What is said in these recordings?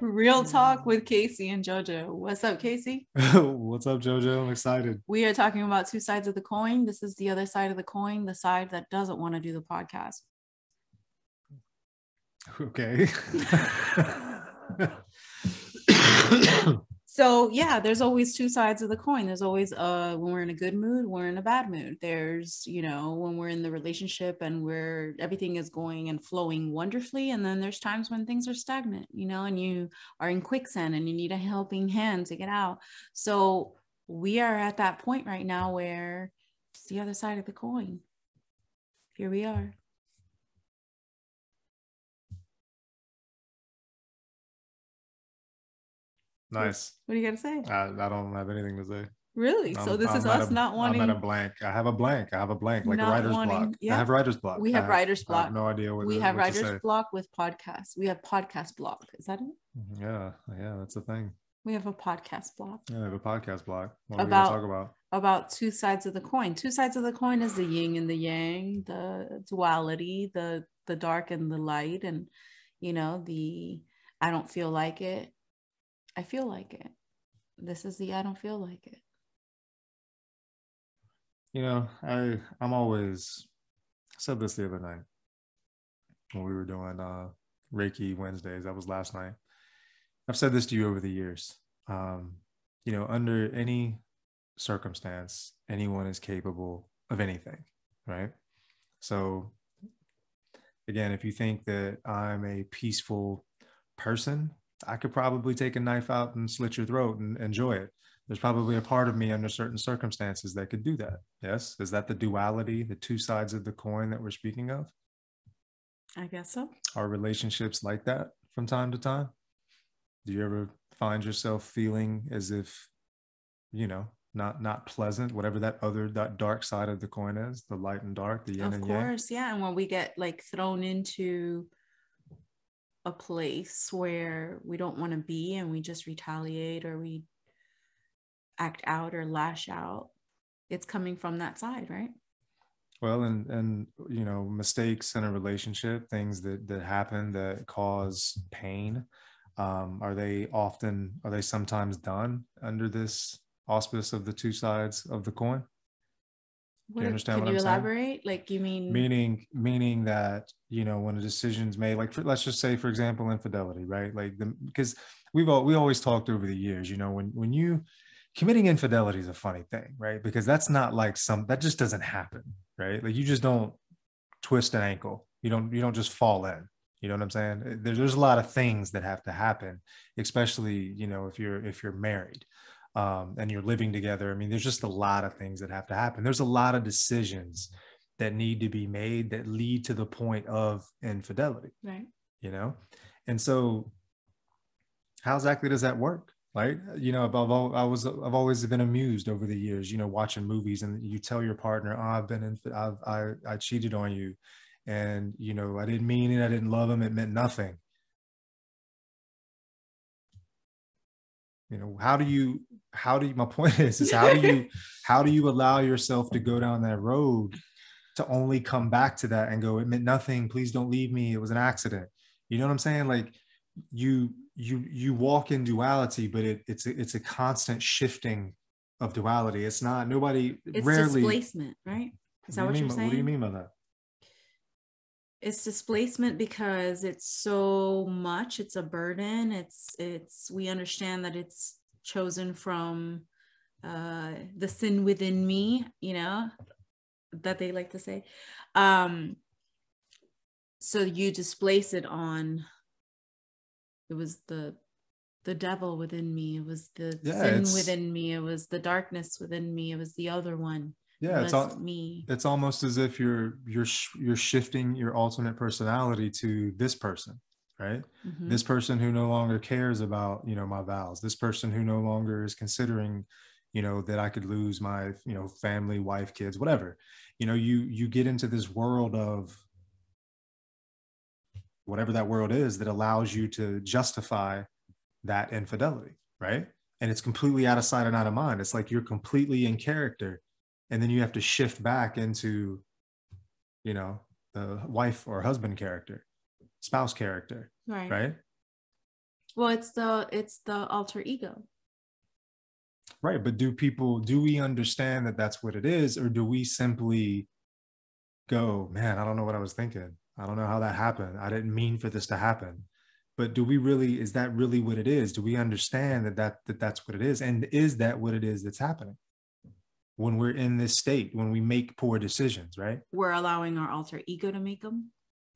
Real talk with Casey and JoJo. What's up, Casey? What's up, JoJo? I'm excited. We are talking about two sides of the coin. This is the other side of the coin, the side that doesn't want to do the podcast. Okay. So yeah, there's always two sides of the coin. There's always when we're in a good mood, we're in a bad mood. There's, when we're in the relationship and everything is going and flowing wonderfully, and then there's times when things are stagnant, and you are in quicksand and you need a helping hand to get out. So we are at that point right now where it's the other side of the coin. Here we are. Nice. What do you got to say? I don't have anything to say. Really? So this is us not wanting. I'm at a blank. I have a blank, like a writer's block. Yeah. I have writer's block. We have writer's block. I have no idea what we have writer's block with podcasts. We have podcast block. Is that it? Yeah, that's the thing. We have a podcast block. Yeah, I have a podcast block. What are we going to talk about? About two sides of the coin. Two sides of the coin is the yin and the yang, the duality, the dark and the light, and the I don't feel like it. I feel like it. This is the I don't feel like it. I'm always, I said this the other night when we were doing Reiki Wednesdays. That was last night. I've said this to you over the years. Under any circumstance, anyone is capable of anything, right? So again, if you think that I'm a peaceful person, I could probably take a knife out and slit your throat and enjoy it. There's probably a part of me under certain circumstances that could do that. Yes. Is that the duality, the two sides of the coin that we're speaking of? I guess so. Are relationships like that from time to time? Do you ever find yourself feeling as if, not pleasant, whatever that dark side of the coin is, the light and dark, the yin and yang? Of course, yeah. And when we get thrown into a place where we don't want to be and we just retaliate or we act out or lash out, it's coming from that side, right? Well, and mistakes in a relationship, things that happen that cause pain, are they sometimes done under this auspice of the two sides of the coin? Do you understand what I'm saying? Can you elaborate? Like, you mean meaning that, when a decision's made, let's just say, for example, infidelity, right? Because we always talked over the years, when you committing infidelity is a funny thing, right? Because that's not that just doesn't happen, right? Like, you just don't twist an ankle. You don't just fall in. You know what I'm saying? There's a lot of things that have to happen, especially, if you're married. And you're living together. I mean, there's just a lot of things that have to happen. There's a lot of decisions that need to be made that lead to the point of infidelity, right? And so how exactly does that work? Like, I've always been amused over the years, watching movies, and you tell your partner, oh, I cheated on you, and, I didn't mean it. I didn't love him. It meant nothing. My point is how do you allow yourself to go down that road to only come back to that and go, it meant nothing. Please don't leave me. It was an accident. You know what I'm saying? Like, you walk in duality, but it's a constant shifting of duality. It's not it's rarely displacement, right? Is that what you're saying? What do you mean by that? It's displacement because it's so much. It's a burden. It's we understand that it's chosen from the sin within me, that they like to say. So you displace it on, it was the devil within me. It was the sin within me. It was the darkness within me. It was the other one. Yeah, it's almost as if you're shifting your alternate personality to this person, right? Mm-hmm. This person who no longer cares about, my vows. This person who no longer is considering, that I could lose my, family, wife, kids, whatever. You get into this world of whatever that world is that allows you to justify that infidelity, right? And it's completely out of sight and out of mind. It's like you're completely in character. And then you have to shift back into, the wife or husband character, spouse character, right? Well, it's the alter ego. Right. But do we understand that that's what it is? Or do we simply go, man, I don't know what I was thinking. I don't know how that happened. I didn't mean for this to happen. But do we really, is that really what it is? Do we understand that that's what it is? And is that what it is that's happening when we're in this state, when we make poor decisions, right? We're allowing our alter ego to make them.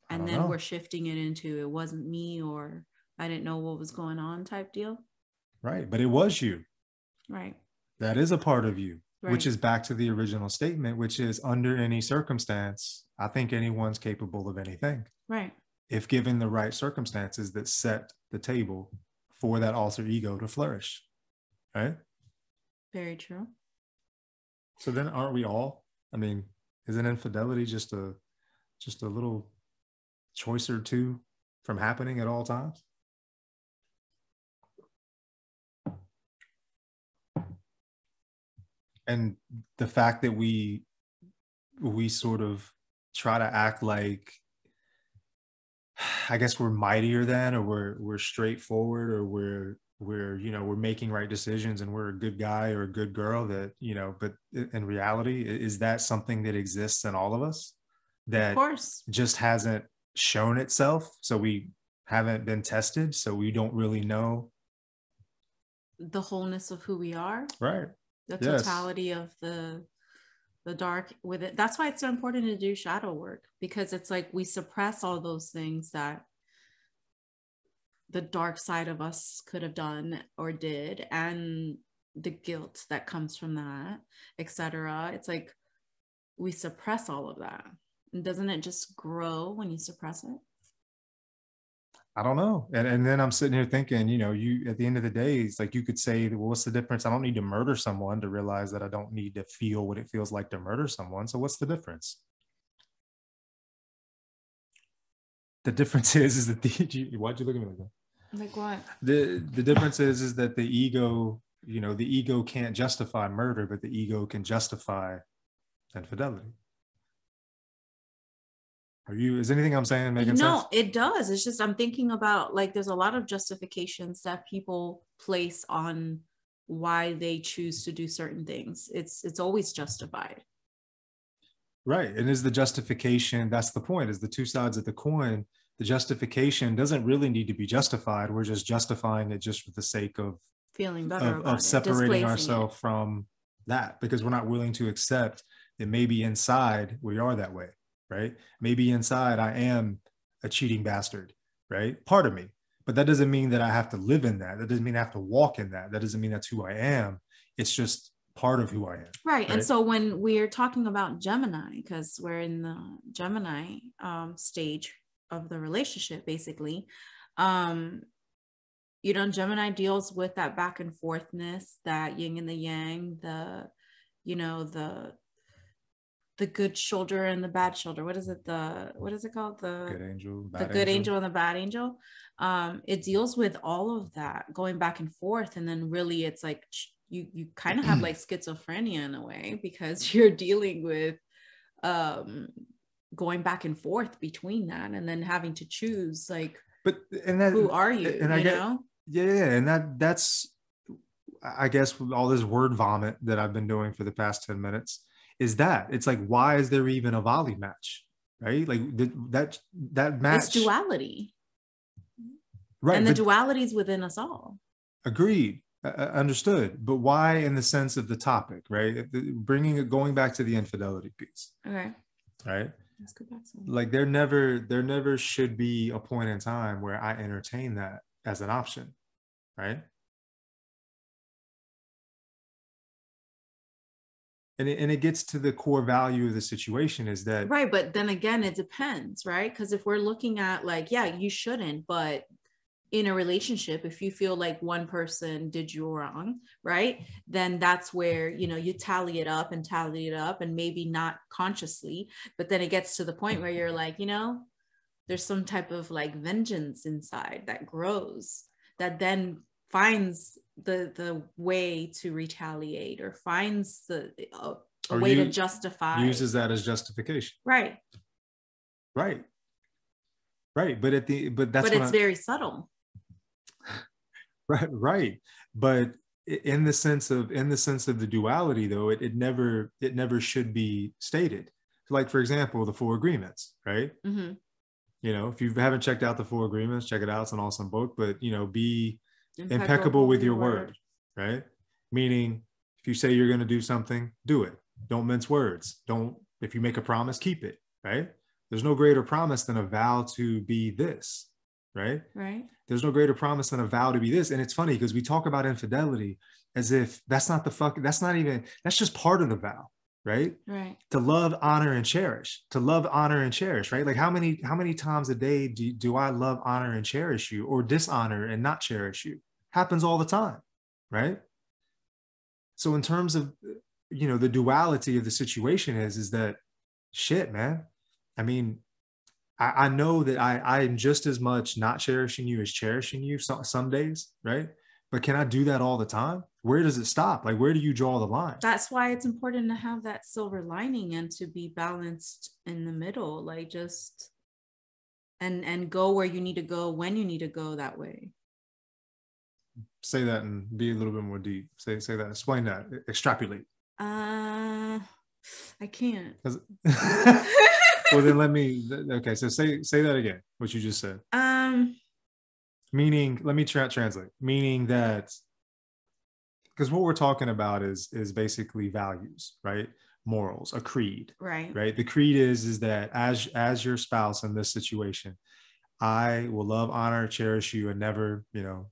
And then know. we're shifting it into it wasn't me, or I didn't know what was going on type deal. Right. But it was you. Right. That is a part of you, Right. which is back to the original statement, which is under any circumstance, I think anyone's capable of anything. Right. If given the right circumstances that set the table for that alter ego to flourish. Right? Very true. So then aren't we all? I mean, isn't infidelity just a little choice or two from happening at all times? And the fact that we sort of try to act like, I guess we're mightier than, or we're straightforward, or we're making right decisions and we're a good guy or a good girl, that, but in reality, is that something that exists in all of us that, of course, just hasn't shown itself? So we haven't been tested. So we don't really know the wholeness of who we are. Right. The totality of the dark with it. That's why it's so important to do shadow work, because it's like we suppress all those things that the dark side of us could have done or did, and the guilt that comes from that, etc. It's like we suppress all of that. And doesn't it just grow when you suppress it? I don't know. And then I'm sitting here thinking, you, at the end of the day, it's like you could say, well, what's the difference? I don't need to murder someone to realize that I don't need to feel what it feels like to murder someone. So what's the difference? The difference is that why'd you look at me like that? Like what? The difference is that the ego, the ego can't justify murder, but the ego can justify infidelity. Is anything I'm saying making sense? No, it does. It's just I'm thinking about, like, there's a lot of justifications that people place on why they choose to do certain things. It's always justified. Right. And is the justification, that's the point, is the two sides of the coin. The justification doesn't really need to be justified. We're just justifying it just for the sake of feeling better of separating ourselves from that, because we're not willing to accept that maybe inside we are that way. Right? Maybe inside I am a cheating bastard, right? Part of me. But that doesn't mean that I have to live in that. That doesn't mean I have to walk in that. That doesn't mean that's who I am. It's just part of who I am. Right. And so when we're talking about Gemini, because we're in the Gemini stage of the relationship, basically, Gemini deals with that back and forthness, that yin and the yang, the good shoulder and the bad shoulder. What is it called? The good angel, the good angel and the bad angel. It deals with all of that going back and forth. And then really it's like you kind of have like schizophrenia in a way, because you're dealing with going back and forth between that, and then having to choose, like, who are you? And that's, I guess, with all this word vomit that I've been doing for the past 10 minutes, is that it's like, why is there even a volley match? Right? Like that match. It's duality. Right. And the duality is within us all. Agreed. Understood. But why in the sense of the topic, right? Going back to the infidelity piece. Okay. Right. Let's go back. Like there never should be a point in time where I entertain that as an option. Right. And it gets to the core value of the situation, is that, right? But then again, it depends, right? Because if we're looking at, like, yeah, you shouldn't, but in a relationship, if you feel like one person did you wrong, right, then that's where, you tally it up and maybe not consciously, but then it gets to the point where you're like, there's some type of like vengeance inside that grows, that then finds the way to retaliate, or finds a way to justify, uses that as justification. Right. But it's very subtle. Right. But in the sense of the duality, though, it never should be stated. Like, for example, the Four Agreements, right? Mm-hmm. You know, if you haven't checked out the Four Agreements, check it out. It's an awesome book. But, you know, be impeccable with your word, right? Meaning, if you say you're going to do something, do it. Don't mince words. Don't, if you make a promise, keep it, right? There's no greater promise than a vow to be this, right? Right. There's no greater promise than a vow to be this. And it's funny because we talk about infidelity as if that's not that's just part of the vow, right? Right. To love, honor, and cherish. To love, honor, and cherish, right? Like how many times a day do I love, honor, and cherish you, or dishonor and not cherish you? Happens all the time, right? So in terms of, you know, the duality of the situation is that shit, man. I mean, I know that I am just as much not cherishing you as cherishing you some days, right? But can I do that all the time? Where does it stop? Like, where do you draw the line? That's why it's important to have that silver lining and to be balanced in the middle, like just and go where you need to go when you need to go that way. Say that and be a little bit more deep. Say that. Explain that. Extrapolate. I can't. Well, then let me. Okay, so say that again. What you just said. Meaning, let me translate. Meaning that, because what we're talking about is basically values, right? Morals, a creed, right? Right. The creed is that as your spouse in this situation, I will love, honor, cherish you, and never, you know,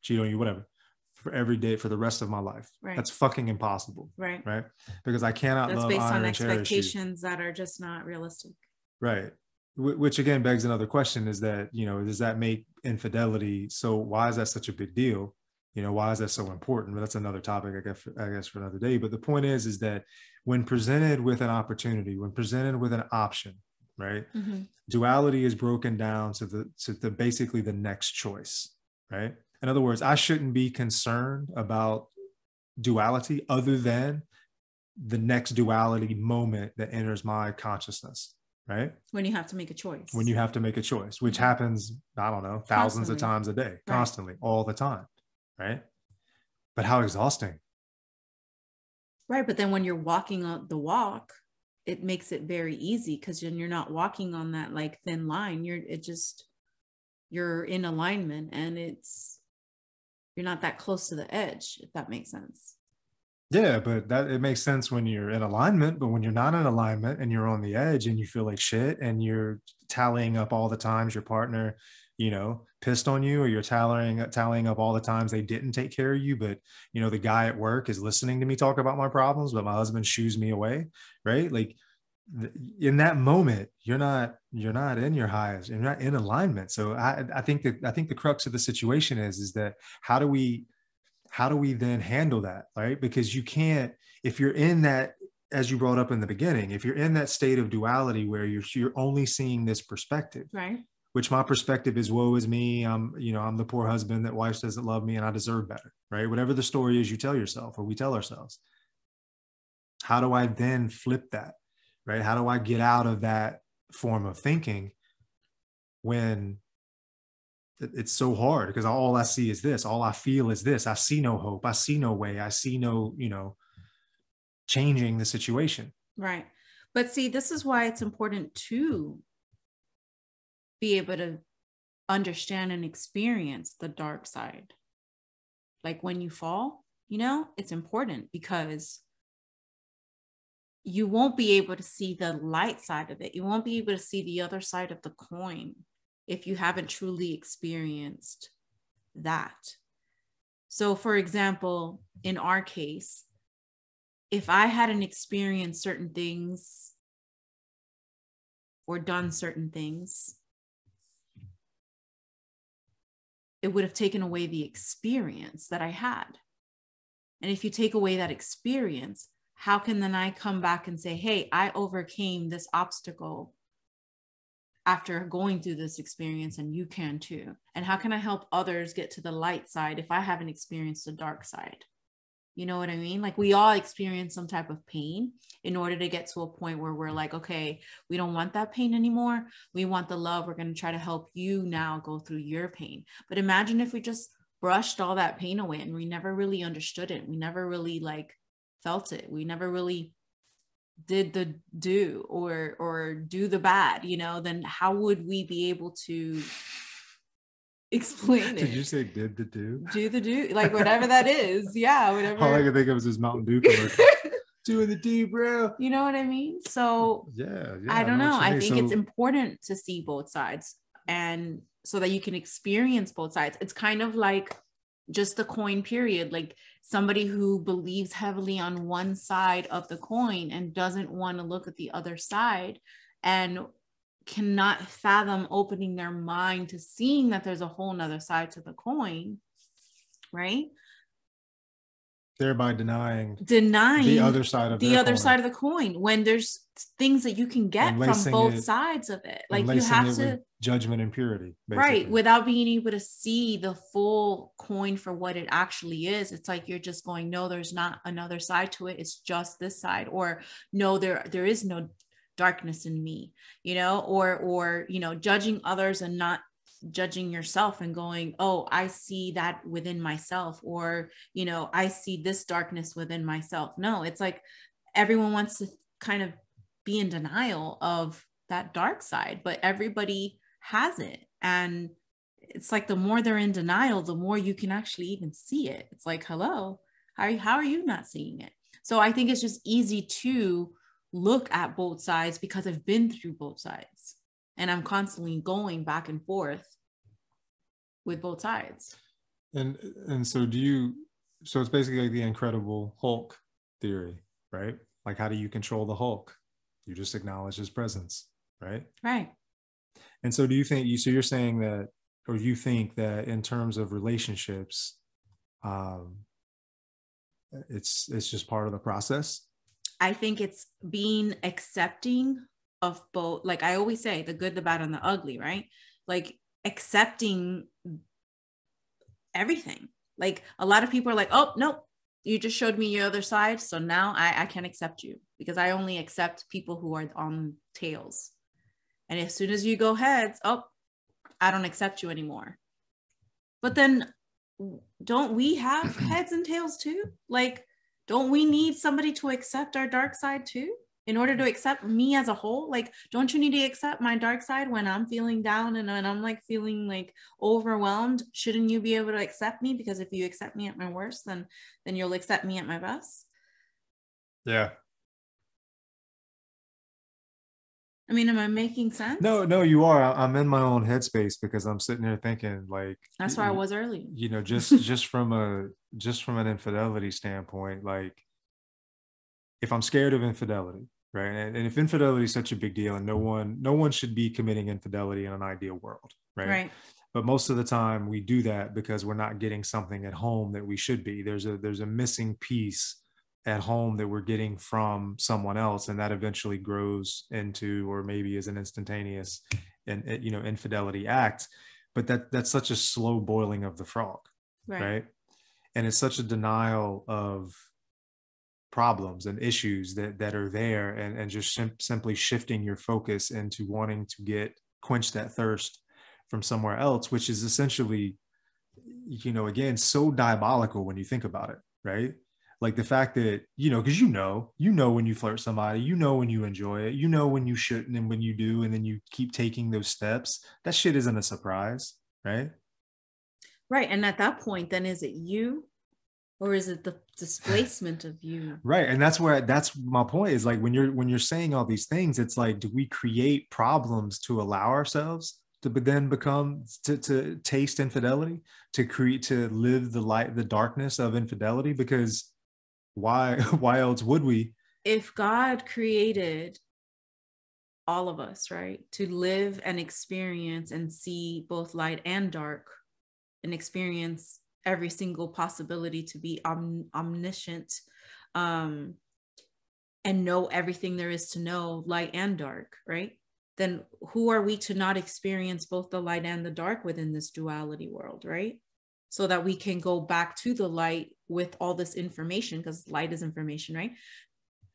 cheat on you, whatever, for every day for the rest of my life. Right. That's fucking impossible. Right. Right. Because I cannot That's love, based honor, on and cherish you. expectations that are just not realistic. Right. Which again begs another question: is that, you know, does that make infidelity? So why is that such a big deal? You know, why is that so important? But that's another topic, I guess for another day. But the point is that when presented with an opportunity, when presented with an option, right, Mm-hmm. duality is broken down to the basically the next choice, right? In other words, I shouldn't be concerned about duality other than the next duality moment that enters my consciousness, right? When you have to make a choice. When you have to make a choice, which happens, I don't know, thousands of times a day, constantly, all the time, right? But how exhausting. Right, but then when you're walking on the walk, it makes it very easy because then you're not walking on that like thin line. You're in alignment and you're not that close to the edge, if that makes sense. Yeah, but that it makes sense when you're in alignment, but when you're not in alignment and you're on the edge and you feel like shit and you're tallying up all the times your partner, you know, pissed on you, or you're tallying up all the times they didn't take care of you, but you know, the guy at work is listening to me talk about my problems, but my husband shoos me away, right? Like in that moment, you're not in your highest, you're not in alignment. So I think the crux of the situation is that how do we then handle that, right? Because you can't, if you're in that, as you brought up in the beginning, if you're in that state of duality where you're only seeing this perspective, right? Which my perspective is, woe is me. I'm the poor husband that wife doesn't love me and I deserve better, right? Whatever the story is you tell yourself or we tell ourselves. How do I then flip that, right? How do I get out of that form of thinking when it's so hard? Because all I see is this, all I feel is this. I see no hope. I see no way. I see no, changing the situation. Right. But see, this is why it's important to be able to understand and experience the dark side. Like when you fall, it's important because you won't be able to see the light side of it. You won't be able to see the other side of the coin if you haven't truly experienced that. So, for example, in our case, if I hadn't experienced certain things or done certain things, it would have taken away the experience that I had. And if you take away that experience, how can then I come back and say, hey, I overcame this obstacle after going through this experience, and you can too? And how can I help others get to the light side if I haven't experienced the dark side? You know what I mean? Like we all experience some type of pain in order to get to a point where we're like, okay, we don't want that pain anymore. We want the love. We're going to try to help you now go through your pain. But imagine if we just brushed all that pain away and we never really understood it. We never really like felt it. We never really did the do or do the bad, you know, then how would we be able to explain it? Did you say did the do? Do the do, like whatever that is. Yeah, whatever. All I could think of was this Mountain Dew commercial. Doing the do, bro. You know what I mean? So yeah, I don't know. I think so, it's important to see both sides, and so that you can experience both sides. It's kind of like just the coin period, like somebody who believes heavily on one side of the coin and doesn't want to look at the other side and cannot fathom opening their mind to seeing that there's a whole nother side to the coin, right? Thereby denying the other side of the coin when there's things that you can get from both sides of it. Like you have to judgment and purity, basically. Right, without being able to see the full coin for what it actually is. It's like you're just going, no, there's not another side to it, it's just this side. Or no, there is no darkness in me, you know, or you know, judging others and not judging yourself and going, oh, I see that within myself, or you know, I see this darkness within myself. No, it's like everyone wants to kind of be in denial of that dark side, but everybody has it. And it's like the more they're in denial, the more you can actually even see it. It's like, hello, how are you not seeing it? So I think it's just easy to look at both sides because I've been through both sides. And I'm constantly going back and forth with both sides. And so so it's basically like the Incredible Hulk theory, right? Like, how do you control the Hulk? You just acknowledge his presence, right? Right. And so so you're saying that, or you think that in terms of relationships, it's just part of the process? I think it's being accepting of both, like I always say, the good, the bad, and the ugly, right? Like accepting everything. Like a lot of people are like, oh, nope, you just showed me your other side. So now I can't accept you because I only accept people who are on tails. And as soon as you go heads, oh, I don't accept you anymore. But then don't we have heads and tails too? Like, don't we need somebody to accept our dark side too? In order to accept me as a whole? Like, don't you need to accept my dark side when I'm feeling down and when I'm like feeling like overwhelmed? Shouldn't you be able to accept me? Because if you accept me at my worst, then you'll accept me at my best. Yeah. I mean, am I making sense? No, you are. I'm in my own headspace because I'm sitting here thinking like, that's where I was earlier. You know, just from an infidelity standpoint, like if I'm scared of infidelity, right? And if infidelity is such a big deal and no one should be committing infidelity in an ideal world, right? Right. But most of the time we do that because we're not getting something at home that we should be. There's a missing piece at home that we're getting from someone else, and that eventually grows into, or maybe is an instantaneous and, you know, infidelity act. But that's such a slow boiling of the frog, right? And it's such a denial of problems and issues that are there, and just simply shifting your focus into wanting to quench that thirst from somewhere else, which is essentially, you know, again, so diabolical when you think about it, right? Like the fact that, you know, because you know when you flirt somebody, you know when you enjoy it, you know when you shouldn't and when you do, and then you keep taking those steps. That shit isn't a surprise, right? Right. And at that point, then is it you? Or is it the displacement of you? Right. And that's my point is, like, when you're saying all these things, it's like, do we create problems to allow ourselves to then become to taste infidelity, to live the darkness of infidelity? Because why else would we? If God created all of us, right, to live and experience and see both light and dark and experience every single possibility, to be omniscient, and know everything there is to know, light and dark, right? Then who are we to not experience both the light and the dark within this duality world, right? So that we can go back to the light with all this information, because light is information, right?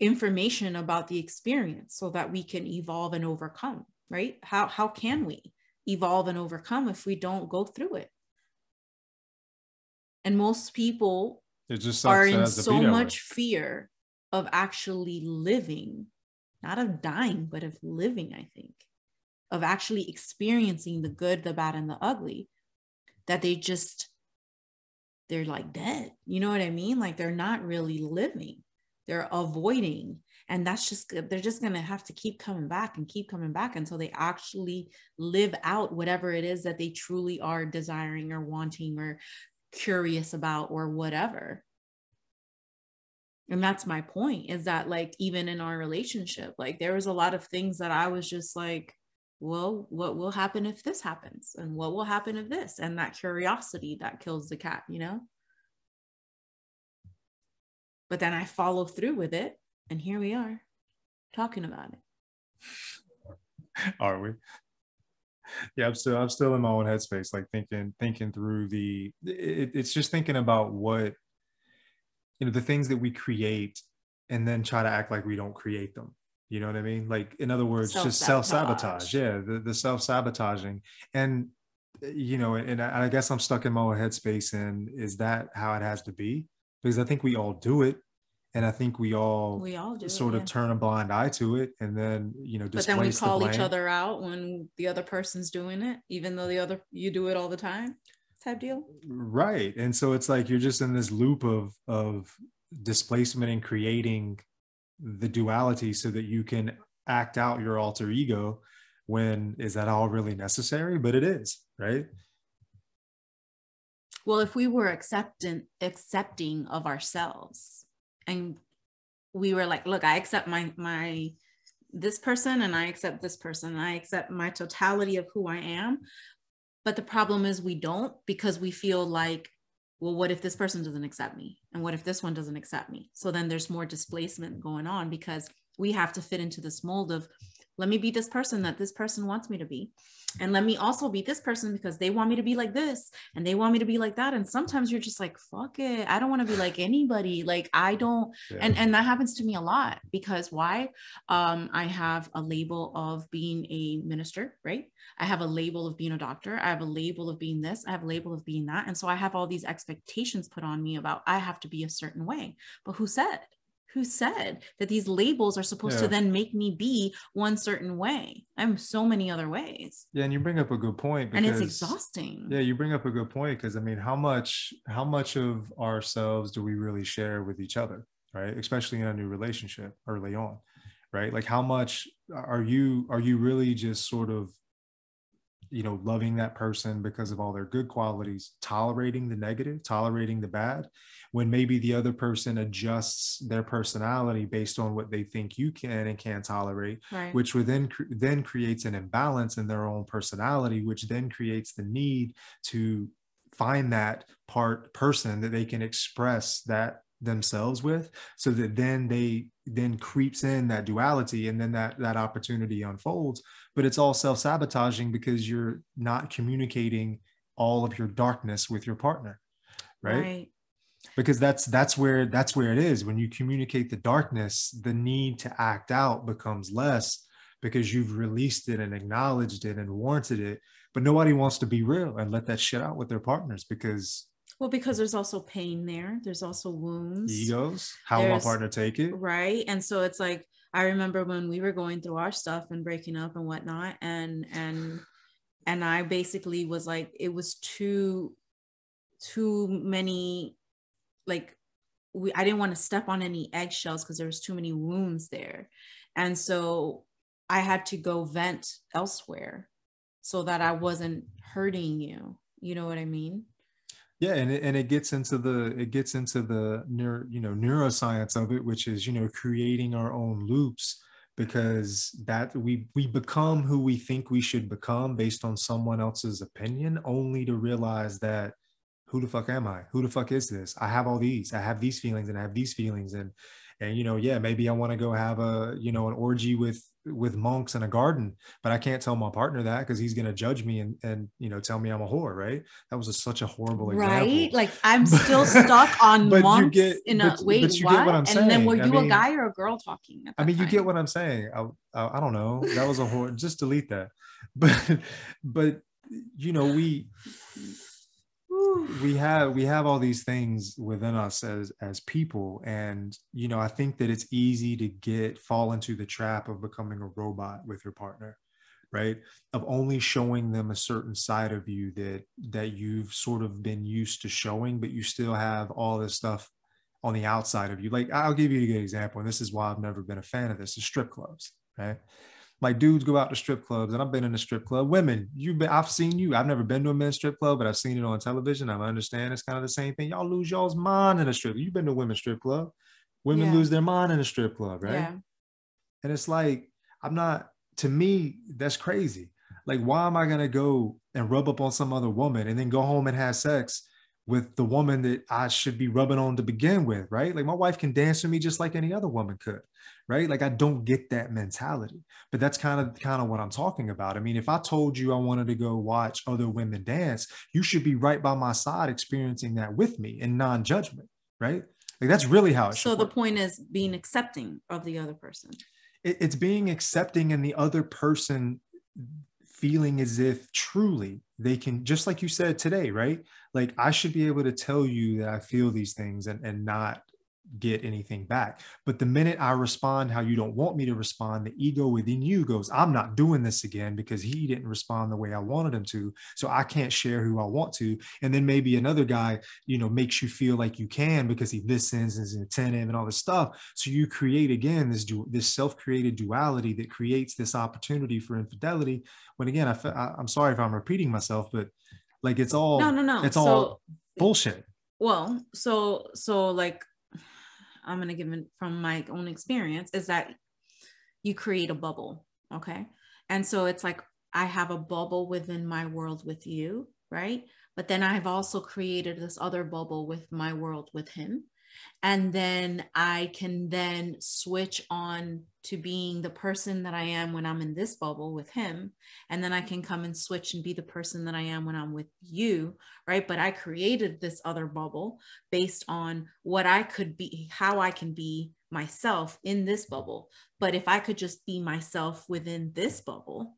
Information about the experience, so that we can evolve and overcome, right? How can we evolve and overcome if we don't go through it? And most people It just are sucks. It in has to be so that much way. fear of actually living, not of dying, but of living, I think, of actually experiencing the good, the bad, and the ugly, that they're like dead. You know what I mean? Like they're not really living, they're avoiding. And they're just going to have to keep coming back and keep coming back until they actually live out whatever it is that they truly are desiring or wanting or curious about or whatever. And that's my point, is that like even in our relationship, like there was a lot of things that I was just like, well, what will happen if this happens, and what will happen if this, and that curiosity that kills the cat, you know. But then I follow through with it, and here we are talking about it. Are we? Yeah, I'm still in my own headspace, like thinking through it's just thinking about what, the things that we create and then try to act like we don't create them. You know what I mean? Like, in other words, just self-sabotage. Yeah, the self-sabotaging. And, and I guess I'm stuck in my own headspace. And is that how it has to be? Because I think we all do it. And I think we all do sort of turn a blind eye to it, and then, but then we displace the call each blame. other out when the other person's doing it, even though you do it all the time, type deal. Right. And so it's like you're just in this loop of displacement and creating the duality so that you can act out your alter ego, when is that all really necessary? But it is, right? Well, if we were accepting of ourselves, and we were like, look, I accept my this person, and I accept this person, and I accept my totality of who I am. But the problem is we don't, because we feel like, well, what if this person doesn't accept me? And what if this one doesn't accept me? So then there's more displacement going on, because we have to fit into this mold of, let me be this person that this person wants me to be. And let me also be this person because they want me to be like this and they want me to be like that. And sometimes you're just like, fuck it, I don't want to be like anybody. Like I don't. Yeah. And that happens to me a lot, because why? I have a label of being a minister, right? I have a label of being a doctor. I have a label of being this. I have a label of being that. And so I have all these expectations put on me about I have to be a certain way. But who said that these labels are supposed to then make me be one certain way? I'm so many other ways. Yeah, and you bring up a good point, because, and it's exhausting. Yeah, you bring up a good point, because I mean, how much of ourselves do we really share with each other, right? Especially in a new relationship early on, right? Like, how much are you really just sort of, loving that person because of all their good qualities, tolerating the negative, tolerating the bad, when maybe the other person adjusts their personality based on what they think you can and can't tolerate, right? Which would then creates an imbalance in their own personality, which then creates the need to find that person that they can express that themselves with, so that then creeps in that duality, and then that opportunity unfolds. But it's all self-sabotaging, because you're not communicating all of your darkness with your partner, right? Because that's where it is. When you communicate the darkness, the need to act out becomes less, because you've released it and acknowledged it and warranted it. But nobody wants to be real and let that shit out with their partners, because there's also pain there. There's also wounds, egos. How will my partner take it? Right. And so it's like, I remember when we were going through our stuff and breaking up and whatnot, and I basically was like, it was too many, like, I didn't want to step on any eggshells because there was too many wounds there. And so I had to go vent elsewhere so that I wasn't hurting you. You know what I mean? Yeah, and it gets into the neuroscience of it, which is, creating our own loops, because that we become who we think we should become based on someone else's opinion, only to realize that, who the fuck am I? Who the fuck is this? I have these feelings, and I have these feelings, and yeah, maybe I want to go have an orgy with monks in a garden, but I can't tell my partner that, because he's going to judge me and tell me I'm a whore, right? That was such a horrible example. Right? Like, I'm still stuck on monks but you get what I'm saying. And then were you a guy or a girl talking at that time? You get what I'm saying. I don't know. That was a whore. Just delete that. But we we have all these things within us as people, and I think that it's easy to fall into the trap of becoming a robot with your partner, right? Of only showing them a certain side of you that you've sort of been used to showing, but you still have all this stuff on the outside of you. Like, I'll give you a good example, and this is why I've never been a fan of this: is strip clubs, right? Like, dudes go out to strip clubs, and I've been in a strip club. Women, I've seen you. I've never been to a men's strip club, but I've seen it on television. I understand it's kind of the same thing. Y'all lose y'all's mind in a strip. You've been to a women's strip club. Women lose their mind in a strip club, right? Yeah. And it's like, to me, that's crazy. Like, why am I going to go and rub up on some other woman and then go home and have sex with the woman that I should be rubbing on to begin with, right? Like, my wife can dance for me just like any other woman could, right? Like, I don't get that mentality, but that's kind of what I'm talking about. I mean, if I told you I wanted to go watch other women dance, you should be right by my side experiencing that with me in non-judgment, right? Like, that's really how it should work. So the point is being accepting of the other person. It's being accepting, and the other person feeling as if truly they can, just like you said today, right? Like, I should be able to tell you that I feel these things and not get anything back. But the minute I respond how you don't want me to respond, the ego within you goes, I'm not doing this again because he didn't respond the way I wanted him to. So I can't share who I want to. And then maybe another guy, makes you feel like you can because he listens and is attentive and all this stuff. So you create again this self-created duality that creates this opportunity for infidelity. When again, I'm sorry if I'm repeating myself, but like, it's all it's all bullshit. Well, so like, I'm going to give it from my own experience, is that you create a bubble. Okay. And so it's like, I have a bubble within my world with you, right? But then I've also created this other bubble with my world with him. And then I can then switch on to being the person that I am when I'm in this bubble with him. And then I can come and switch and be the person that I am when I'm with you, right? But I created this other bubble based on what I could be, how I can be myself in this bubble. But if I could just be myself within this bubble,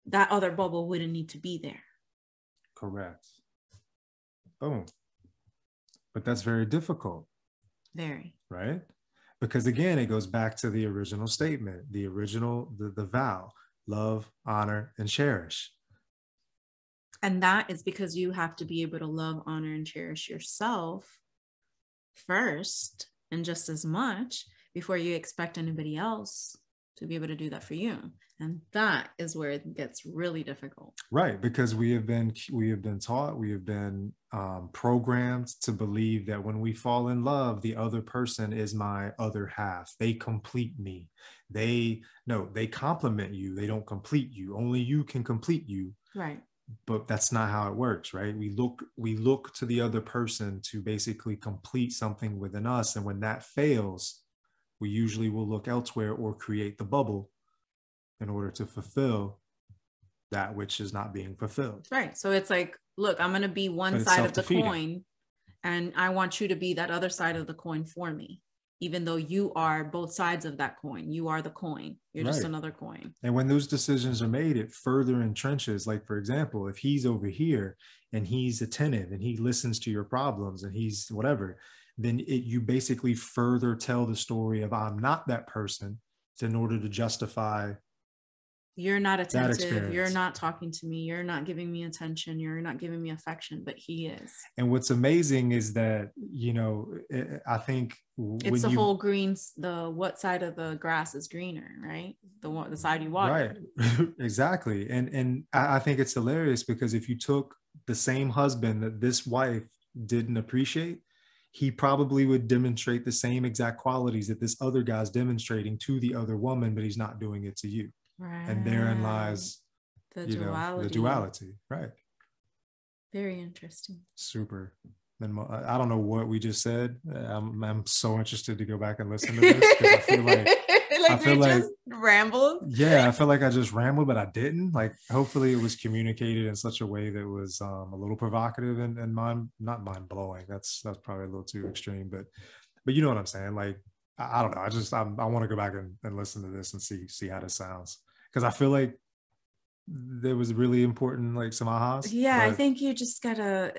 that other bubble wouldn't need to be there. Correct. Boom. But that's very difficult. Very. Right? Because again, it goes back to the original statement, the vow: love, honor, and cherish. And that is because you have to be able to love, honor, and cherish yourself first, and just as much, before you expect anybody else to be able to do that for you. And that is where it gets really difficult. Right, because we have been taught, we have been programmed to believe that when we fall in love, the other person is my other half. They complete me. They complement you. They don't complete you. Only you can complete you. Right. But that's not how it works, right? We look to the other person to basically complete something within us, and when that fails, we usually will look elsewhere or create the bubble in order to fulfill that which is not being fulfilled. Right. So it's like, look, I'm going to be one side of the coin, and I want you to be that other side of the coin for me, even though you are both sides of that coin. You are the coin. You're just another coin. And when those decisions are made, it further entrenches. Like, for example, if he's over here and he's attentive and he listens to your problems and he's whatever, then you basically further tell the story of, I'm not that person, in order to justify, you're not attentive, you're not talking to me, you're not giving me attention, you're not giving me affection, but he is. And what's amazing is that, I think it's the whole what side of the grass is greener, right? The side you water. Right. Exactly. And I think it's hilarious, because if you took the same husband that this wife didn't appreciate, he probably would demonstrate the same exact qualities that this other guy's demonstrating to the other woman, but he's not doing it to you. Right. And therein lies the duality. Right. Very interesting. Super. And I don't know what we just said. I'm so interested to go back and listen to this, because I feel like I feel like just rambled. Yeah, I feel like I just rambled, but I didn't. Like, hopefully it was communicated in such a way that was a little provocative and not mind blowing. That's probably a little too extreme, but you know what I'm saying? Like, I don't know. I want to go back and listen to this and see how this sounds, because I feel like there was really important, like some ahas. Yeah, I But think you just gotta,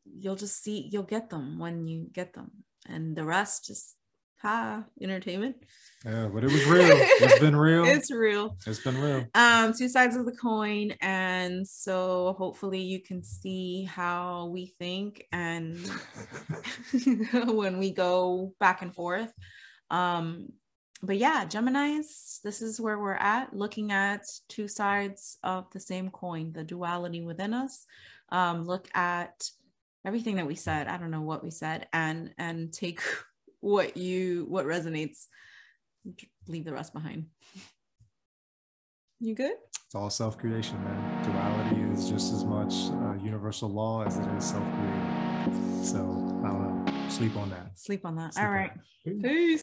you'll just see, you'll get them when you get them. And the rest just, entertainment. yeah, but it was real. It's been real. It's real. It's been real. Two sides of the coin. And so hopefully you can see how we think and when we go back and forth. But yeah, Geminis, this is where we're at, looking at two sides of the same coin, the duality within us. Look at everything that we said. I don't know what we said, and take what resonates, leave the rest behind. You good? It's all self-creation, man. Duality is just as much universal law as it is self-created. So I don't know. Sleep on that. Sleep on that. All right. Peace.